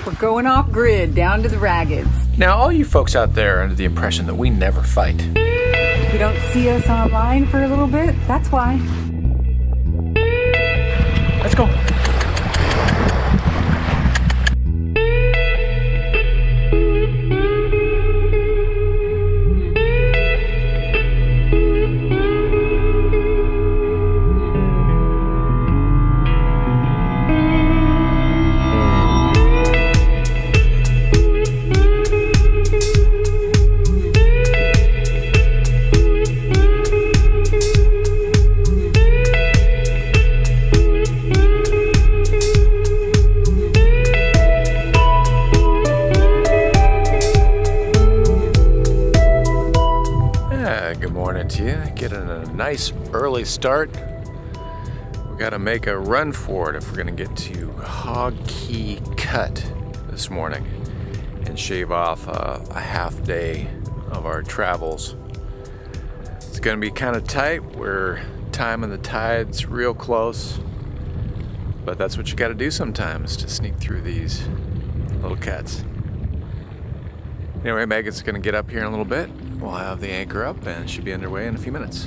We're going off grid down to the raggeds. Now, all you folks out there are under the impression that we never fight. If you don't see us online for a little bit, that's why. Let's go. Getting a nice early start. We got to make a run for it if we're going to get to Hog Key Cut this morning and shave off a half day of our travels. It's going to be kind of tight. We're timing the tides real close, but that's what you got to do sometimes to sneak through these little cuts. Anyway, Megan's going to get up here in a little bit. We'll have the anchor up and should be underway in a few minutes.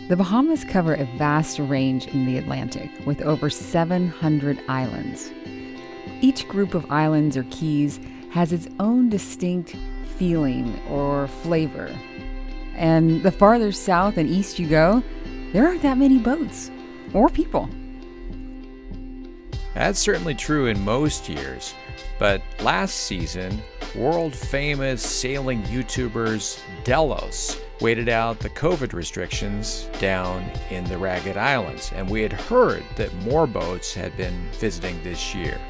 The Bahamas cover a vast range in the Atlantic with over 700 islands. Each group of islands or keys has its own distinct feeling or flavor. And the farther south and east you go, there aren't that many boats or people. That's certainly true in most years, but last season, world-famous sailing YouTubers Delos waited out the COVID restrictions down in the Ragged Islands, and we had heard that more boats had been visiting this year.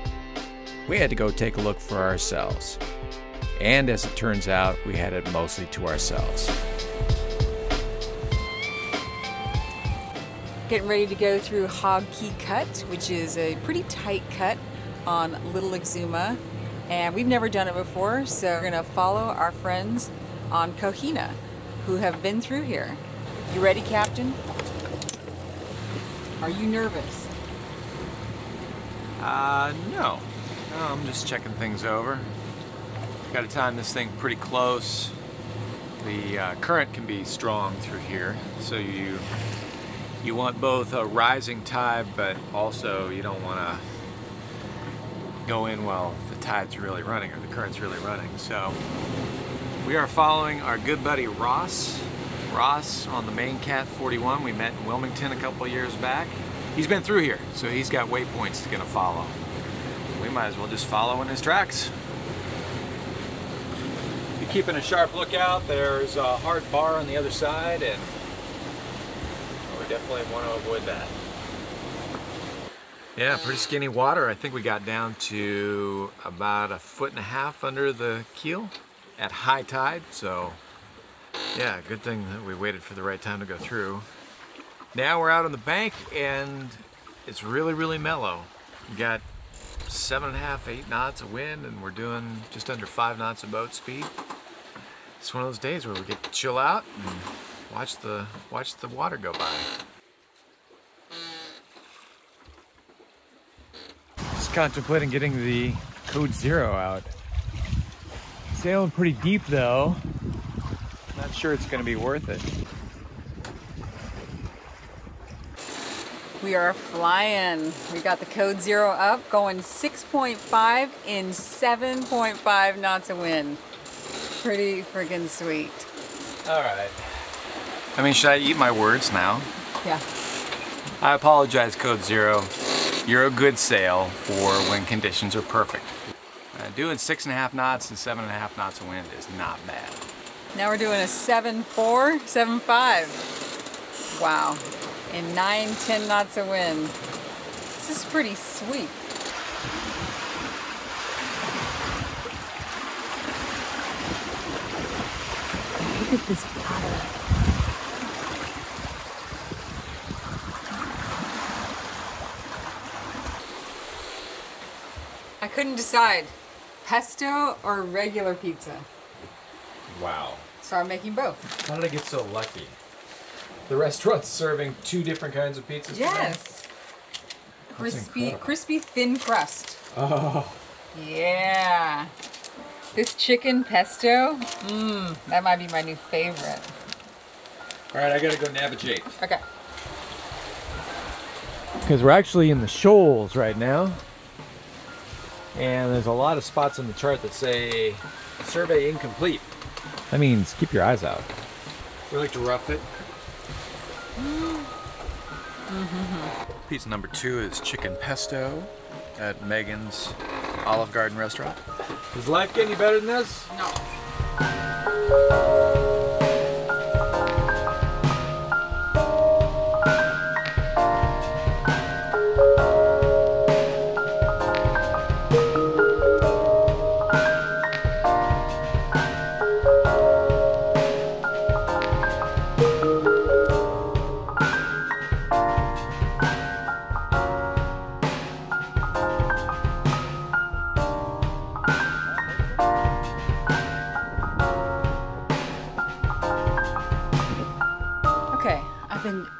We had to go take a look for ourselves, and as it turns out, we had it mostly to ourselves. Getting ready to go through Hog Key Cut, which is a pretty tight cut on Little Exuma. And we've never done it before, so we're gonna follow our friends on Kohina who have been through here. You ready, Captain? Are you nervous? No. I'm just checking things over. Got to time this thing pretty close. The current can be strong through here, so you want both a rising tide, but also you don't want to go in while the tide's really running or the current's really running. So we are following our good buddy Ross. Ross on the main Cat 41. We met in Wilmington a couple years back. He's been through here, so he's got waypoints he's gonna follow. We might as well just follow in his tracks. Be keeping a sharp lookout. There's a hard bar on the other side, and we definitely want to avoid that. Yeah, pretty skinny water. I think we got down to about 1.5 feet under the keel at high tide. So yeah, good thing that we waited for the right time to go through. Now we're out on the bank and it's really, really mellow. We got 7.5, 8 knots of wind and we're doing just under 5 knots of boat speed. It's one of those days where we get to chill out and watch the water go by. Contemplating getting the Code Zero out. Sailing pretty deep though. Not sure it's going to be worth it. We are flying. We got the Code Zero up, going 6.5 in 7.5 knots of wind. Pretty friggin' sweet. All right. I mean, should I eat my words now? Yeah. I apologize, Code Zero. You're a good sail for when conditions are perfect. Doing 6.5 knots and 7.5 knots of wind is not bad. Now we're doing a 7.4, 7.5. Wow. And 9, 10 knots of wind. This is pretty sweet. Look at this water. I couldn't decide, pesto or regular pizza. Wow. So I'm making both. How did I get so lucky? The restaurant's serving 2 different kinds of pizzas. Yes. Crispy thin crust. Oh. Yeah. This chicken pesto, that might be my new favorite. All right, I gotta go navigate. Okay. Because we're actually in the shoals right now. And there's a lot of spots on the chart that say survey incomplete. That means keep your eyes out. We like to rough it. Pizza number 2 is chicken pesto at Megan's Olive Garden restaurant. Does life get any better than this? No.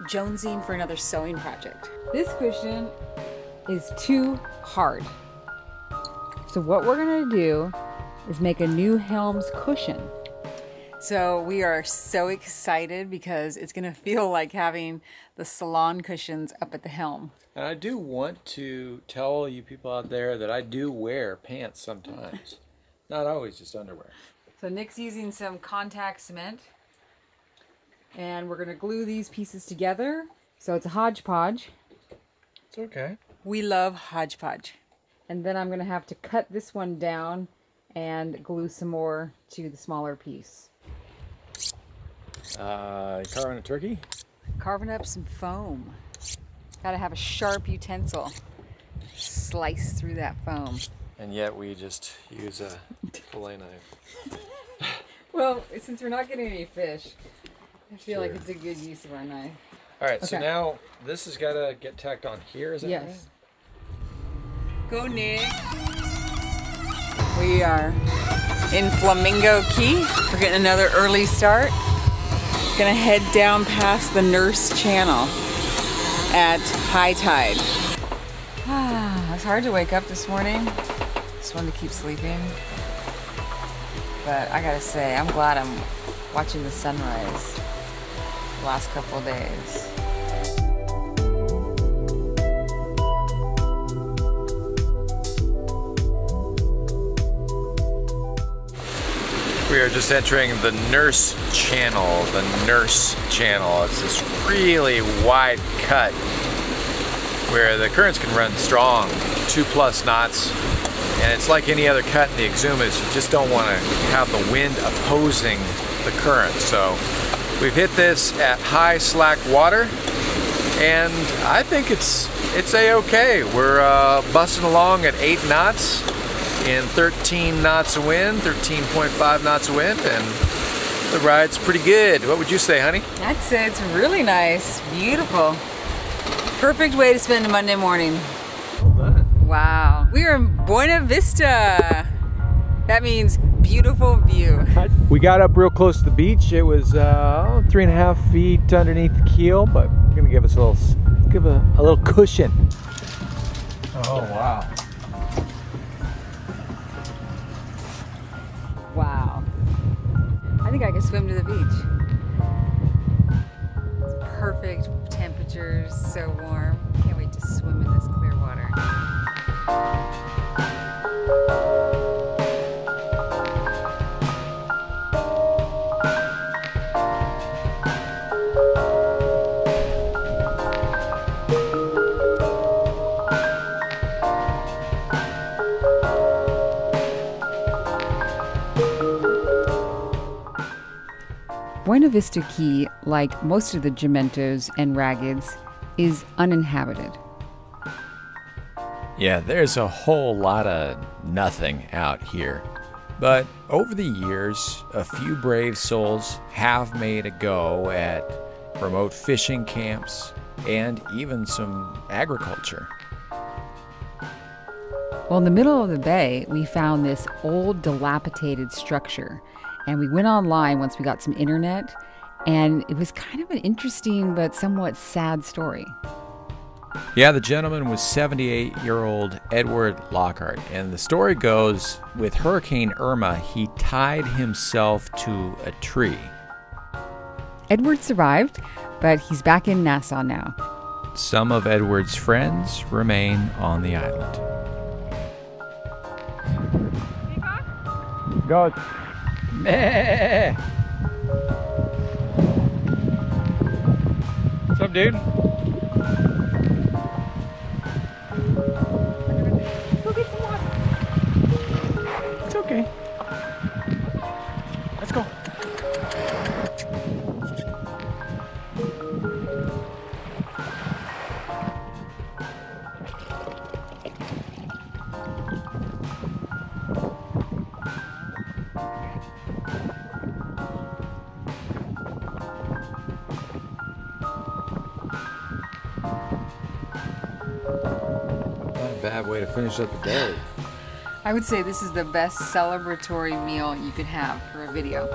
Jonesing for another sewing project. This cushion is too hard. So what we're gonna do is make a new Helms cushion. So we are so excited because it's gonna feel like having the salon cushions up at the helm. And I do want to tell you people out there that I do wear pants sometimes. Not always just underwear. So Nick's using some contact cement. And we're gonna glue these pieces together. So it's a hodgepodge. It's okay. We love hodgepodge. And then I'm gonna have to cut this one down and glue some more to the smaller piece. Carving a turkey? Carving up some foam. Gotta have a sharp utensil. Slice through that foam. And yet we just use a fillet knife. Well, since we're not getting any fish, I feel like it's a good use of our knife. All right, so now this has got to get tacked on here, is that right? Yes. Go, Nick. We are in Flamingo Key. We're getting another early start. Gonna head down past the Nurse Channel at high tide. It's hard to wake up this morning. Just wanted to keep sleeping. But I gotta say, I'm glad I'm watching the sunrise the last couple of days. We are just entering the Nurse Channel. The Nurse Channel. It's this really wide cut where the currents can run strong, 2+ knots. And it's like any other cut in the Exumas. You just don't want to have the wind opposing the current. So we've hit this at high slack water, and I think it's a-okay. We're busting along at 8 knots in 13 knots of wind, 13.5 knots of wind, and the ride's pretty good. What would you say, honey? I'd say it's really nice, beautiful. Perfect way to spend a Monday morning. Well done. Wow, we are in Buena Vista. That means beautiful view. We got up real close to the beach. It was 3.5 feet underneath the keel, but we're gonna give us a little cushion. Oh wow. Wow. I think I can swim to the beach. It's perfect temperatures, so warm. Can't wait to swim in this clear water. Buena Vista Key, like most of the Gementos and Raggeds, is uninhabited. Yeah, there's a whole lot of nothing out here. But over the years, a few brave souls have made a go at remote fishing camps and even some agriculture. Well, in the middle of the bay, we found this old dilapidated structure. And we went online once we got some internet, and it was kind of an interesting but somewhat sad story. Yeah, the gentleman was 78-year-old Edward Lockhart, and the story goes, with Hurricane Irma, he tied himself to a tree. Edward survived, but he's back in Nassau now. Some of Edward's friends remain on the island. Peacock? Goats. Meh. What's up, dude? Go get some water. It's okay. Let's go. Bad way to finish up the day. I would say this is the best celebratory meal you could have for a video.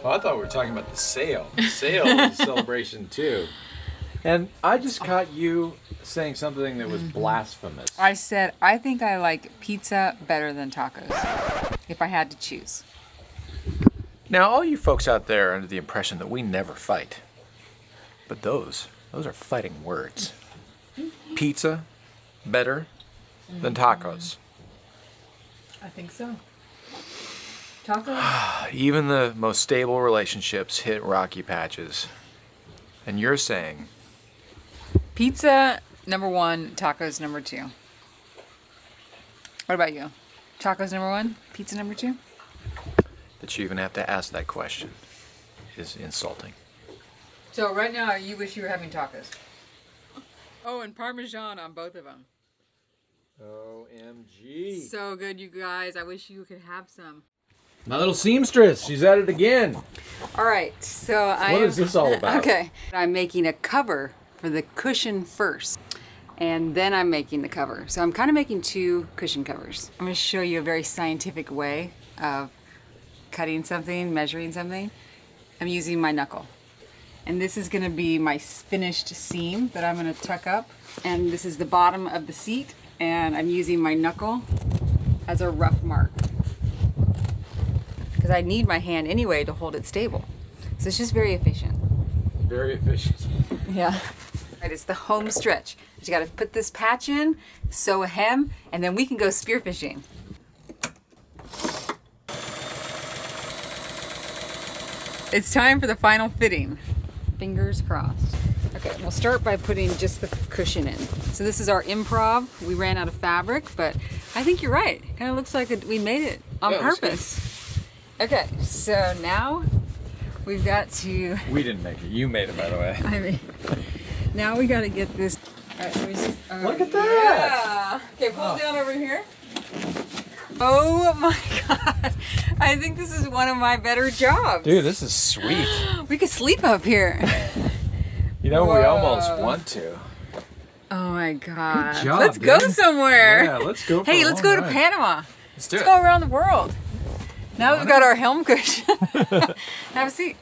Well, I thought we were talking about the sail. The sail is a celebration too. And I just caught you saying something that was blasphemous. I said, I think I like pizza better than tacos, if I had to choose. Now, all you folks out there are under the impression that we never fight. But those are fighting words. Pizza better than tacos. I think so. Tacos? Even the most stable relationships hit rocky patches. And you're saying Pizza number 1, tacos number 2. What about you? Tacos number 1, pizza number 2? that you even have to ask that question is insulting. So right now, you wish you were having tacos. Oh, and Parmesan on both of them. OMG. So good, you guys. I wish you could have some. My little seamstress, she's at it again. All right, so What is this all about? Okay, I'm making a cover for the cushion first, and then I'm making the cover. So I'm kind of making 2 cushion covers. I'm going to show you a very scientific way of cutting something, measuring something. I'm using my knuckle. And this is going to be my finished seam that I'm going to tuck up. And this is the bottom of the seat, and I'm using my knuckle as a rough mark, because I need my hand anyway to hold it stable. So it's just very efficient. Very efficient. Yeah. Right, it's the home stretch. You got to put this patch in, sew a hem, and then we can go spearfishing. It's time for the final fitting. Fingers crossed. Okay, we'll start by putting just the cushion in. So this is our improv. We ran out of fabric, but I think you're right. It kind of looks like we made it on purpose. Okay, so now we've got to... We didn't make it. You made it, by the way. I mean, now we got to get this... All right, let me see. Look at that! Yeah. Okay, pull it down over here. Oh my God. I think this is one of my better jobs. Dude, this is sweet. We could sleep up here. You know, Whoa. we almost want to. Oh my God. Good job, let's go dude. somewhere. Yeah, let's go for Hey, a let's long go to ride. Panama. Let's do Let's it. go around the world. Now we've got our helm cushion. Have a seat.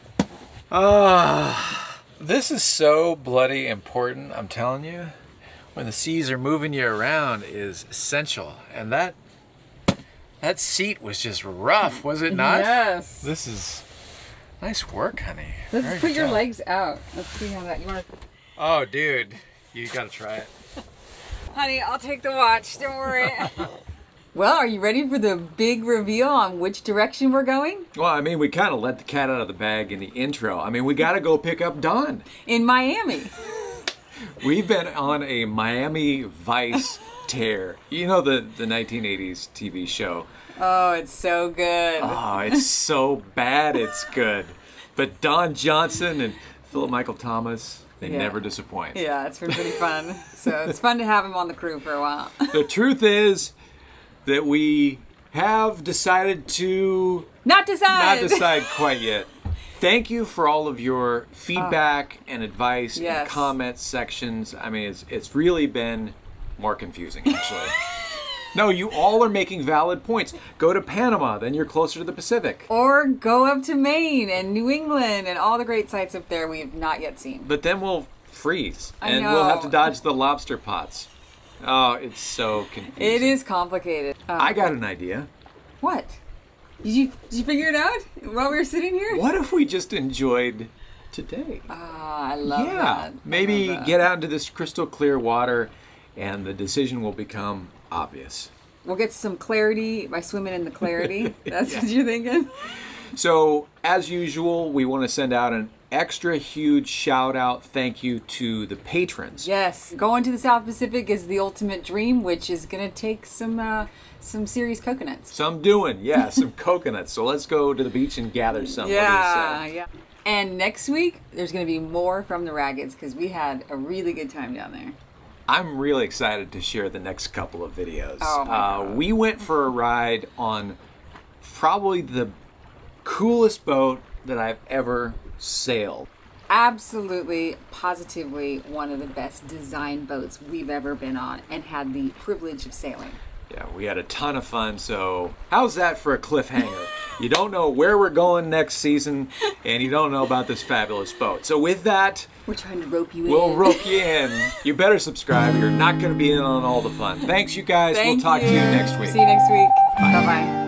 This is so bloody important, I'm telling you. When the seas are moving you around is essential. And that seat was just rough, was it not? Yes. This is nice work, honey. Let's Very put good your job. legs out. Let's see how that... You want to... Oh, dude, you gotta try it. Honey, I'll take the watch. Don't worry. Well, are you ready for the big reveal on which direction we're going? Well, I mean, we kind of let the cat out of the bag in the intro. I mean, we got to go pick up Don. In Miami. We've been on a Miami Vice tear. You know the 1980s TV show. Oh, it's so good. Oh, it's so bad it's good. But Don Johnson and Philip Michael Thomas, they Yeah. never disappoint. Yeah, it's been pretty fun. So it's fun to have him on the crew for a while. The truth is that we have decided to Not decide. not decide quite yet. Thank you for all of your feedback and advice Yes. and comment sections. I mean, it's really been more confusing, actually. No, you all are making valid points. Go to Panama, then you're closer to the Pacific. Or go up to Maine and New England and all the great sites up there we have not yet seen. But then we'll freeze. I And know. we'll have to dodge the lobster pots. Oh, it's so confusing. It is complicated. I got an idea. What? Did you figure it out while we were sitting here? What if we just enjoyed today? I love that. Maybe I love that. get out into this crystal clear water and the decision will become obvious. We'll get some clarity by swimming in the clarity. That's what you're thinking? So, as usual, we want to send out an extra huge shout out thank you to the patrons. Yes. Going to the South Pacific is the ultimate dream, which is going to take some serious coconuts. Some doing, yeah, some coconuts. So let's go to the beach and gather some. Yeah, yeah. And next week, there's going to be more from the Raggeds because we had a really good time down there. I'm really excited to share the next couple of videos. Oh my God. We went for a ride on probably the coolest boat that I've ever sailed. Absolutely, positively one of the best design boats we've ever been on and had the privilege of sailing. Yeah, we had a ton of fun, so how's that for a cliffhanger? You don't know where we're going next season, and you don't know about this fabulous boat. So with that, We're trying to rope you in. we'll rope you in. You better subscribe. You're not going to be in on all the fun. Thanks, you guys. Thank we'll talk to you next week. See you next week. Bye-bye.